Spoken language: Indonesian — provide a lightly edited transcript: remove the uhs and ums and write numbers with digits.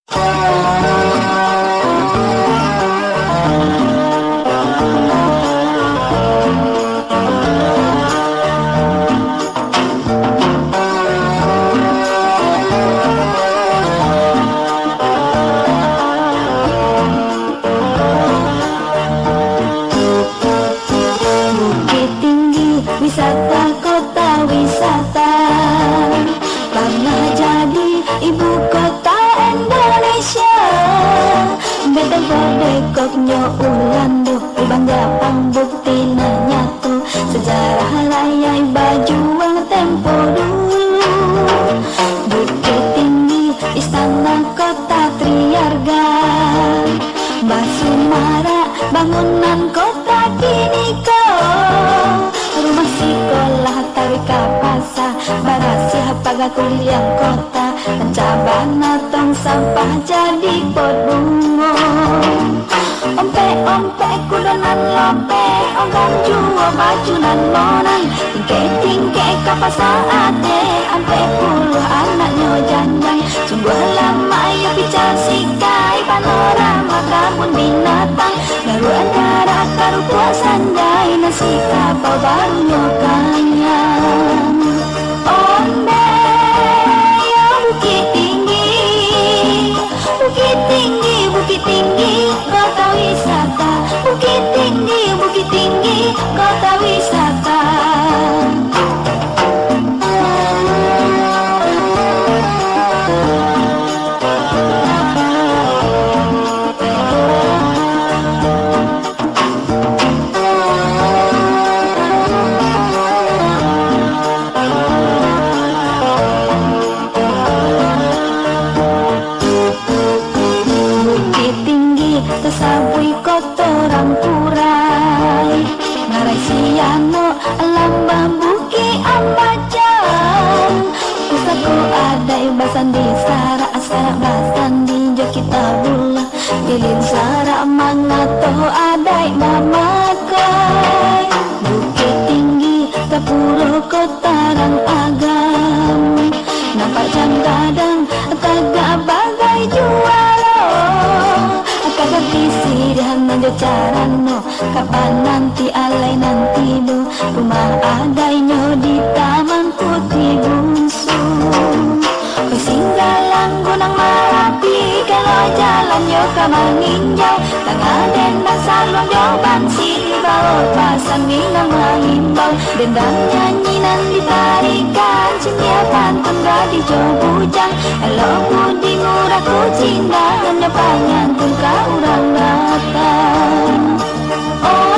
Bukit Tinggi, wisata kota wisata, pernah jadi ibu kota Indonesia. Beda bodekoknya ulan duh, bangga pambukti nyatu, sejarah raya bajuang tempo dulu. Bukit Tinggi, istana kota Triarga, Basumara, bangunan kota kini kau, rumah sekolah Tarika Pasa, Barasi Hapaga Kuliang kota, Cabana tong sampah jadi pot bungo. Ompe kudonan lope, onggang juo bajunan monan, tingke kapasa ate, ampe puluh anaknya janjang. Sungguh lama ya picar sikai, panorama kebun binatang, baru antara karu puasan jai, nasi kapau baru nyokanyang. Ombe ya Bukit Tinggi, Bukit Tinggi, Bukit Tinggi, kota wisata. Bukit Tinggi, kota wisata. Bukit Tinggi, tersabui kotoran purai, ngarai siano alam bambuki ambajang. Pusako adai basan di sara, asara basan di kita bula, dilin sara mangato adai mamakai. Bukit Tinggi, tapuro kotaran agam, nampak jam gadang kagak bagai juara. Kagak visi dihananya carano, kapan nanti alai nanti do, rumah adainya di Taman Putih Bungsu. Singgalang gunang Marapi, kalau jalannya ke Manginjau, Tangaden dan Salon Joban Sini bawa pasang minang mahimbau, dendang nyanyinan ditarikan, cinta pantun gadi jobujang, elo budi murah kucinta, hanya panyantun ka urang datang. Oh